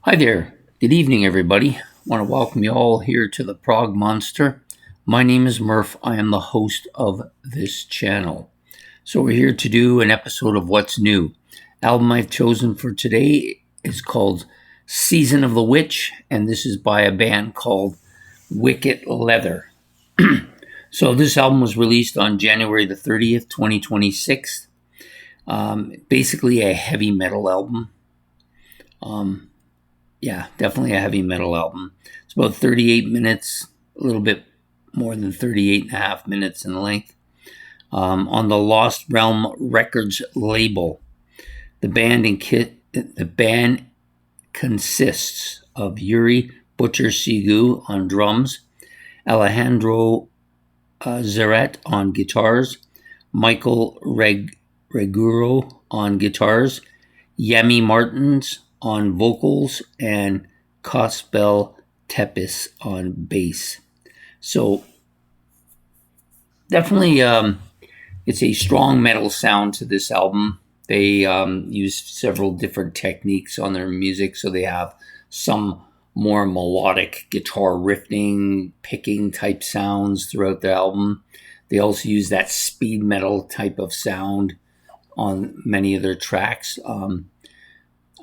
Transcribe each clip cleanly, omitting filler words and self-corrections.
Hi there. Good evening, everybody. I want to welcome you all here to the Prog Monster. My name is Murph. I am the host of this channel. So we're here to do an episode of What's New. Album I've chosen for today is called Season of the Witch, and this is by a band called Wicked Leather. So this album was released on January the 30th, 2026. Basically a heavy metal album. Yeah, definitely a heavy metal album. It's about 38 minutes, a little bit more than 38 and a half minutes in length. On the Lost Realm Records label, the band consists of Yuri Butcher Sigu on drums, Alejandro Zeret on guitars, Michael Reguro on guitars, Yemi Martins on vocals, and Cospel Tepis on bass. So definitely it's a strong metal sound to this album. They use several different techniques on their music, so they have some more melodic guitar riffing, picking type sounds throughout the album. They also use that speed metal type of sound on many of their tracks.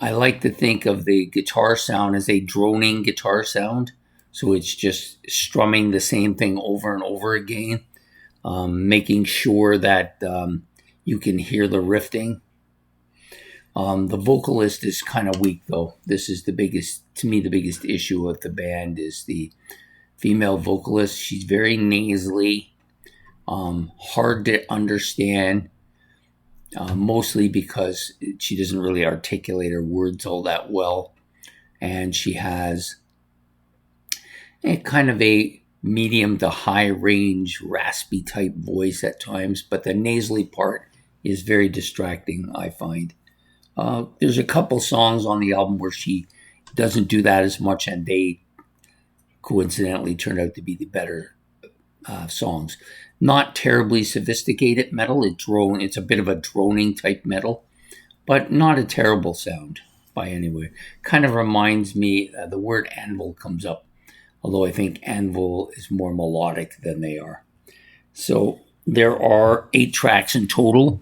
I like to think of the guitar sound as a droning guitar sound. So it's just strumming the same thing over and over again, making sure that you can hear the riffing. The vocalist is kind of weak, though. This is the biggest issue with the band is the female vocalist. She's very nasally, hard to understand. Mostly because she doesn't really articulate her words all that well. And she has a kind of a medium to high range, raspy type voice at times, but the nasally part is very distracting, I find. There's a couple songs on the album where she doesn't do that as much, and they coincidentally turned out to be the better songs. Not terribly sophisticated metal. It's a bit of a droning type metal, but not a terrible sound by any way. Kind of reminds me, the word anvil comes up, although I think anvil is more melodic than they are. So there are 8 tracks in total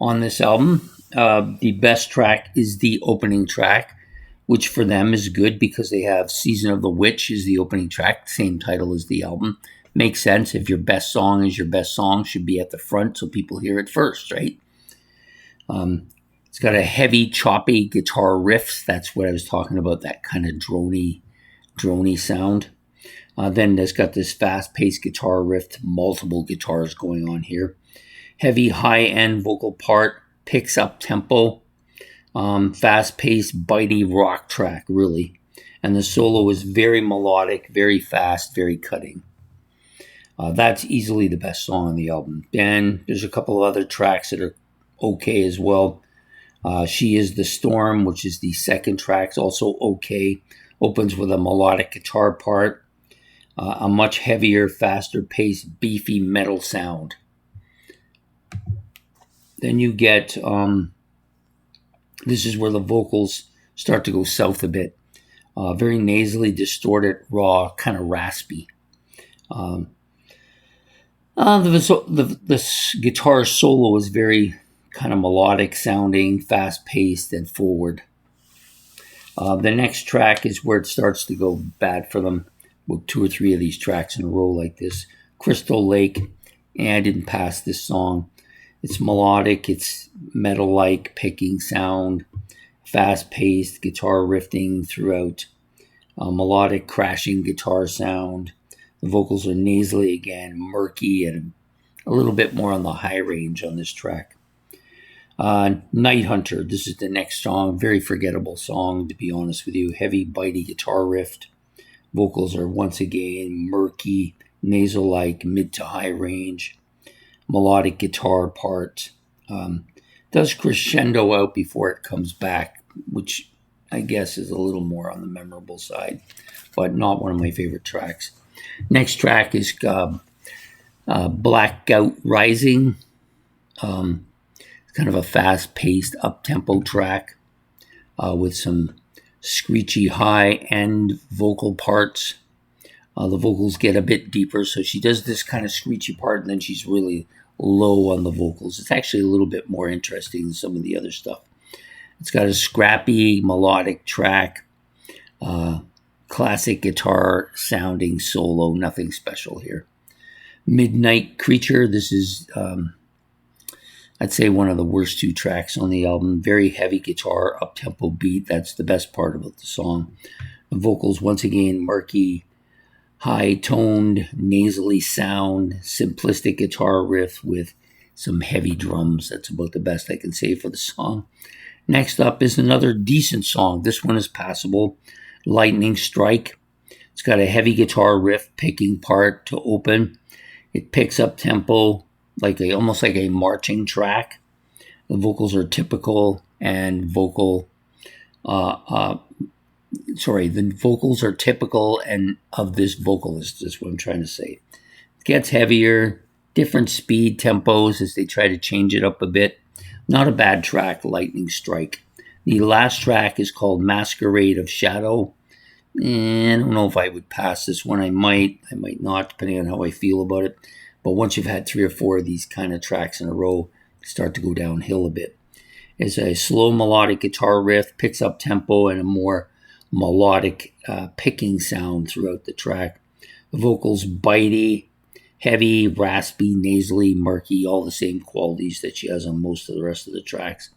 on this album. The best track is the opening track, which for them is good because they have Season of the Witch is the opening track, same title as the album. Makes sense. If your best song is your best song, should be at the front so people hear it first, right? It's got a heavy, choppy guitar riffs. That's what I was talking about, that kind of drony sound. Then it's got this fast-paced guitar riff, multiple guitars going on here. Heavy, high-end vocal part, picks up tempo. Fast-paced, bitey rock track, really. And the solo is very melodic, very fast, very cutting. That's easily the best song on the album. And there's a couple of other tracks that are okay as well. She is the Storm, which is the second track, also okay. Opens with a melodic guitar part, a much heavier, faster paced, beefy metal sound. Then you get, this is where the vocals start to go south a bit. Very nasally, distorted, raw, kind of raspy. The guitar solo is very kind of melodic sounding, fast paced, and forward. The next track is where it starts to go bad for them, with 2 or 3 of these tracks in a row like this. Crystal Lake, and I didn't pass this song. It's melodic, it's metal-like picking sound, fast-paced guitar riffing throughout, melodic crashing guitar sound. The vocals are nasally again, murky, and a little bit more on the high range on this track. Night Hunter, this is the next song. Very forgettable song, to be honest with you. Heavy, bitey guitar riff. Vocals are once again murky, nasal-like, mid to high range. Melodic guitar part. Does crescendo out before it comes back, which I guess is a little more on the memorable side, but not one of my favorite tracks. Next track is Blackout Rising. It's kind of a fast-paced, up-tempo track with some screechy high end vocal parts. The vocals get a bit deeper, so she does this kind of screechy part, and then she's really low on the vocals. It's actually a little bit more interesting than some of the other stuff. It's got a scrappy melodic track, classic guitar sounding solo, nothing special here. Midnight Creature, this is, I'd say, one of the worst two tracks on the album. Very heavy guitar, up-tempo beat. That's the best part about the song. The vocals, once again, murky, high-toned, nasally sound, simplistic guitar riff with some heavy drums. That's about the best I can say for the song. Next up is another decent song. This one is passable. Lightning Strike. It's got a heavy guitar riff picking part to open. It picks up tempo, almost like a marching track. The vocals are typical and the vocals are typical and of this vocalist is what I'm trying to say. It gets heavier, different speed tempos as they try to change it up a bit. Not a bad track, Lightning Strike. The last track is called Masquerade of Shadow. I don't know if I would pass this one. I might not, depending on how I feel about it. But once you've had 3 or 4 of these kind of tracks in a row, you start to go downhill a bit. It's a slow melodic guitar riff, picks up tempo, and a more melodic picking sound throughout the track. The vocals bitey, heavy, raspy, nasally, murky, all the same qualities that she has on most of the rest of the tracks.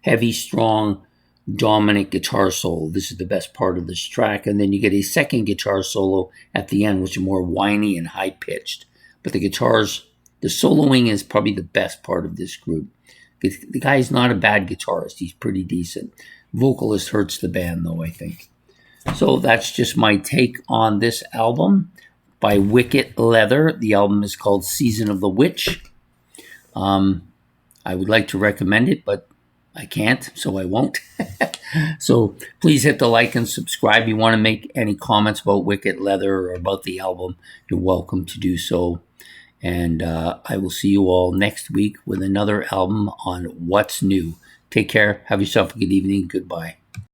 Heavy, strong, dominant guitar solo. This is the best part of this track. And then you get a second guitar solo at the end, which is more whiny and high-pitched. But the soloing is probably the best part of this group. The guy's not a bad guitarist. He's pretty decent. Vocalist hurts the band, though, I think. So that's just my take on this album by Wicked Leather. The album is called Season of the Witch. I would like to recommend it, but I can't, so I won't. So please hit the like and subscribe. If you want to make any comments about Wicked Leather or about the album, you're welcome to do so. And I will see you all next week with another album on What's New. Take care. Have yourself a good evening. Goodbye.